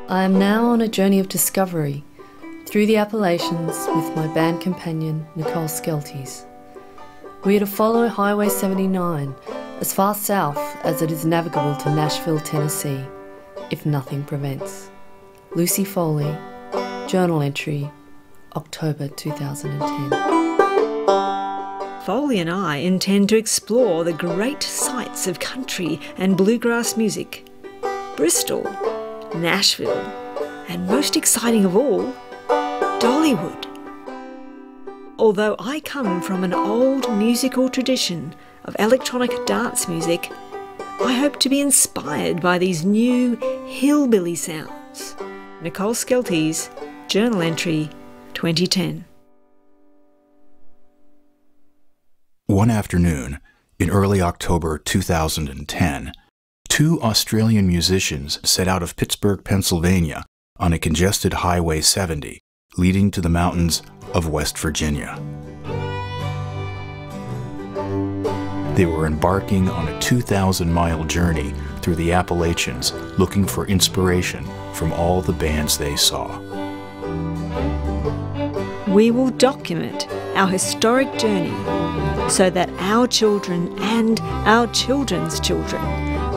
I am now on a journey of discovery through the Appalachians with my band companion Nicole Skeltys. We are to follow Highway 79 as far south as it is navigable to Nashville, Tennessee, if nothing prevents. Lucy Foley, journal entry, October 2010. Foley and I intend to explore the great sights of country and bluegrass music. Bristol, Nashville, and most exciting of all, Dollywood. Although I come from an old musical tradition of electronic dance music, I hope to be inspired by these new hillbilly sounds. Nicole Skeltys, journal entry, 2010. One afternoon, in early October 2010, two Australian musicians set out of Pittsburgh, Pennsylvania, on a congested Highway 70 leading to the mountains of West Virginia. They were embarking on a 2,000-mile journey through the Appalachians, looking for inspiration from all the bands they saw. We will document our historic journey so that our children and our children's children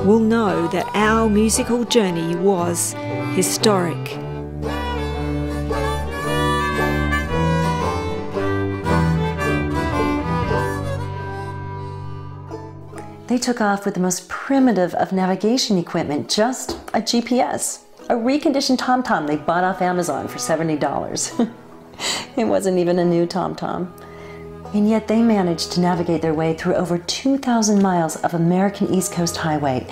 will know that our musical journey was historic. They took off with the most primitive of navigation equipment, just a GPS, a reconditioned TomTom they bought off Amazon for $70. It wasn't even a new TomTom. And yet they managed to navigate their way through over 2,000 miles of American East Coast highway.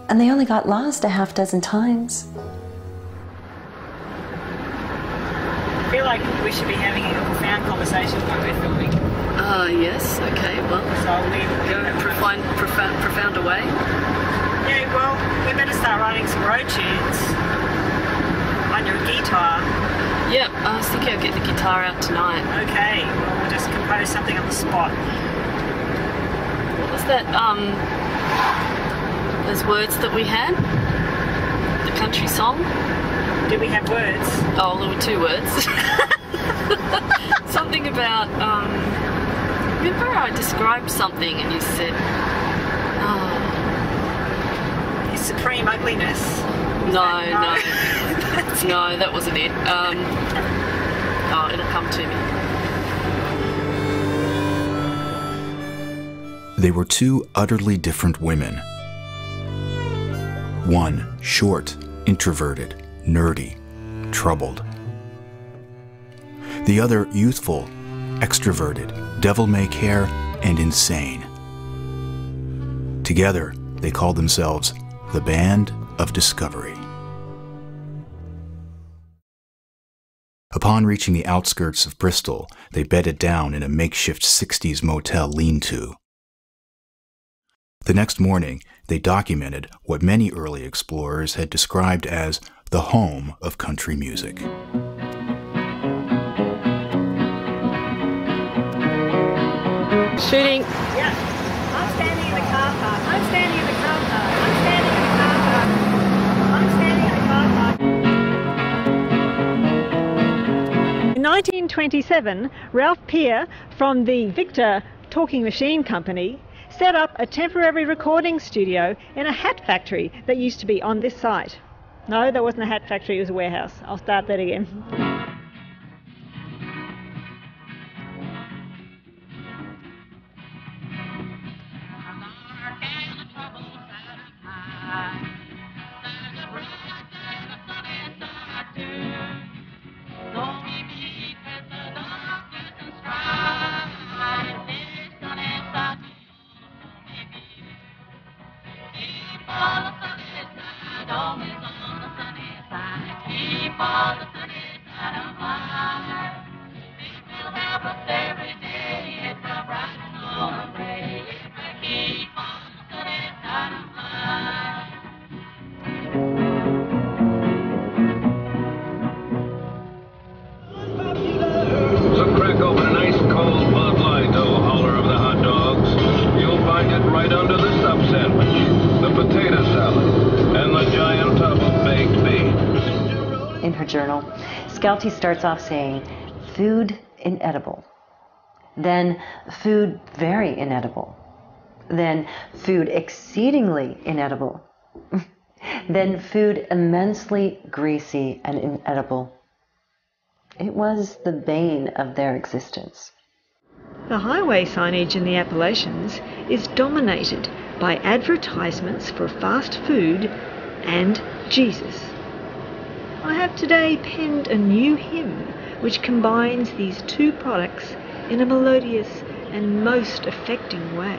And they only got lost a half dozen times. I feel like we should be having a profound conversation while we're filming. Yes, okay, well, So I'll leave it. go profound away. Yeah, well, we better start writing some road tunes on your guitar. Yep, I was thinking I'll get the guitar out tonight. Okay, well, we'll just compose something on the spot. What was that, those words that we had? The country song? Do we have words? Oh, there were two words. Something about, remember I described something and you said, Your supreme ugliness. no, no, that wasn't it. Oh, it'll come to me. They were two utterly different women. One short, introverted, nerdy, troubled. The other youthful, extroverted, devil-may-care, and insane. Together, they called themselves the Band of Discovery. Upon reaching the outskirts of Bristol, they bedded down in a makeshift 60s motel lean-to. The next morning, they documented what many early explorers had described as the home of country music. Shooting. Yeah. I'm standing in the car park. I'm standing in the car park. I'm standing in the car park. I'm standing in the car park. In 1927, Ralph Peer from the Victor Talking Machine Company set up a temporary recording studio in a hat factory that used to be on this site. No, that wasn't a hat factory, it was a warehouse. I'll start that again. Right under the sub sandwich, the potato salad, and the giant tub of baked beans. journal, Skelty starts off saying, food inedible. Then food very inedible. Then food exceedingly inedible. Then food immensely greasy and inedible. It was the bane of their existence. The highway signage in the Appalachians is dominated by advertisements for fast food and Jesus. I have today penned a new hymn which combines these two products in a melodious and most affecting way.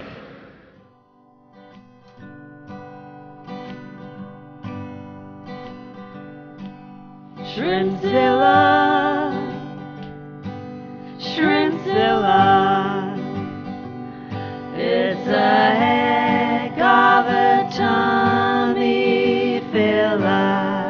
Shrimpzilla, Shrimpzilla, it's a heck of a tummy filler.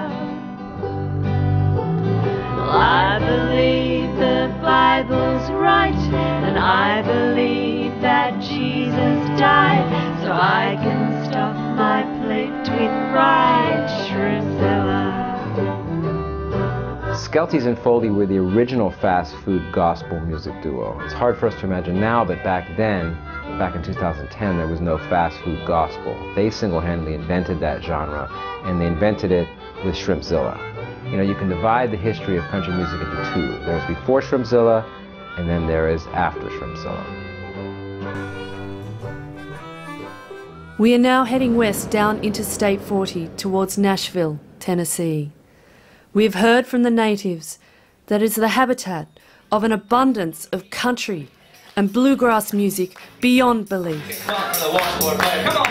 Well, I believe the Bible's right, and I believe that Jesus died, so I can stuff my plate with fried Shrimpzilla. Skeltys and Foley were the original fast food gospel music duo. It's hard for us to imagine now, but back then, back in 2010, there was no fast food gospel. They single-handedly invented that genre, and they invented it with Shrimpzilla. You know, you can divide the history of country music into two. There's before Shrimpzilla, and then there is after Shrimpzilla. We are now heading west down Interstate 40 towards Nashville, Tennessee. We have heard from the natives that it is the habitat of an abundance of country and bluegrass music beyond belief. Come on, the washboard player. Come on.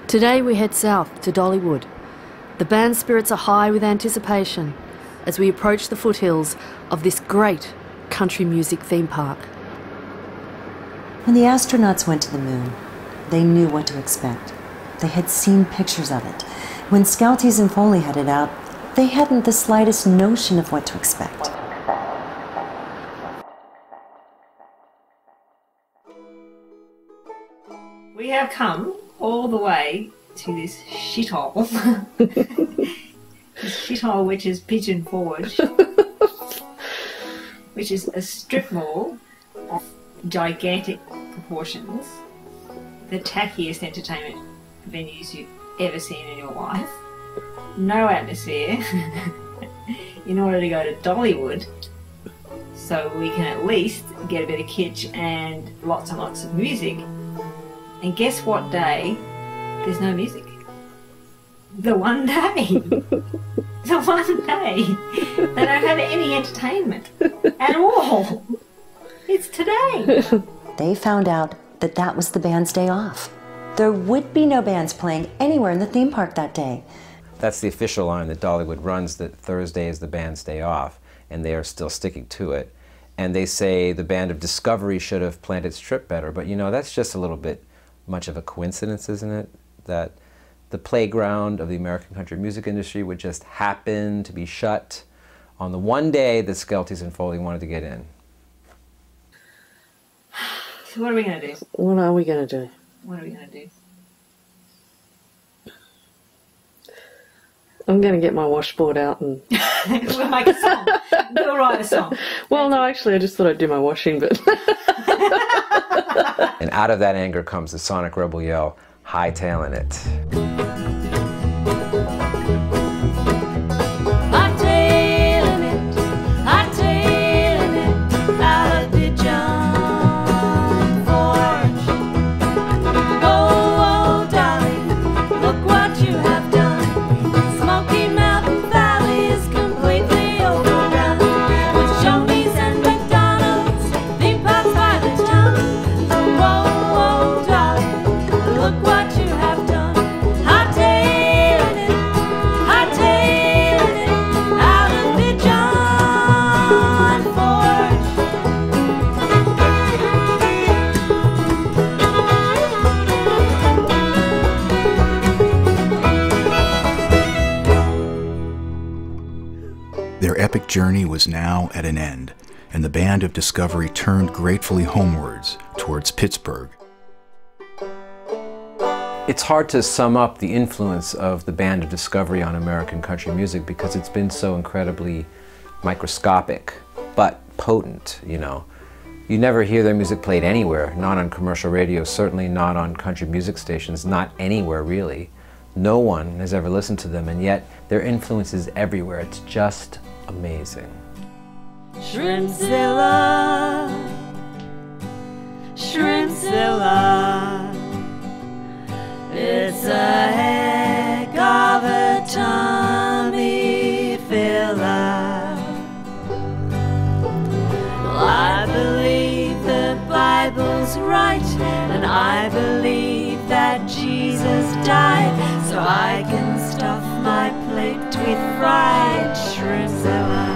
Today we head south to Dollywood. The band's spirits are high with anticipation as we approach the foothills of this great country music theme park. When the astronauts went to the moon, they knew what to expect. They had seen pictures of it. When Skeltys and Foley headed out, they hadn't the slightest notion of what to expect. We have come all the way to this shithole. This shithole which is Pigeon Forge, which is a strip mall of gigantic proportions, the tackiest entertainment venues you've ever seen in your life, no atmosphere, in order to go to Dollywood, so we can at least get a bit of kitsch and lots of music. And guess what day there's no music? The one day. The one day they don't have any entertainment at all. It's today. They found out that that was the band's day off. There would be no bands playing anywhere in the theme park that day. That's the official line that Dollywood runs, that Thursday is the band's day off, and they are still sticking to it. And they say the band of Discovery should have planned its trip better, but you know, that's just a little bit much of a coincidence, isn't it? That the playground of the American country music industry would just happen to be shut on the one day that Skeltys and Foley wanted to get in. So what are we going to do? What are we going to do? What are we going to do? I'm going to get my washboard out and... We'll make a song. Do a write a song. Well, no, actually, I just thought I'd do my washing, but... And out of that anger comes the sonic rebel yell, hightailing it. Their epic journey was now at an end, and the Band of Discovery turned gratefully homewards towards Pittsburgh. It's hard to sum up the influence of the Band of Discovery on American country music because it's been so incredibly microscopic, but potent, you know. You never hear their music played anywhere, not on commercial radio, certainly not on country music stations, not anywhere really. No one has ever listened to them, and yet their influence is everywhere. It's just amazing. Shrimpzilla, Shrimpzilla, it's a heck of a tummy filler. Well, I believe the Bible's right, and I believe that Jesus died, so I can stuff my plate with fried shrimpzilla.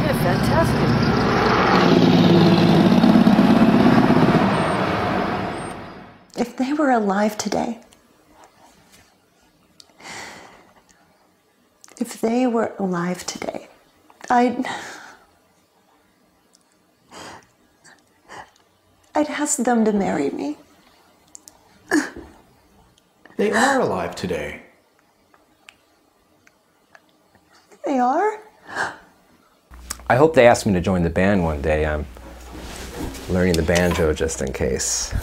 Yeah, fantastic. If they were alive today, I'd ask them to marry me. They are alive today. They are? I hope they ask me to join the band one day. I'm learning the banjo just in case.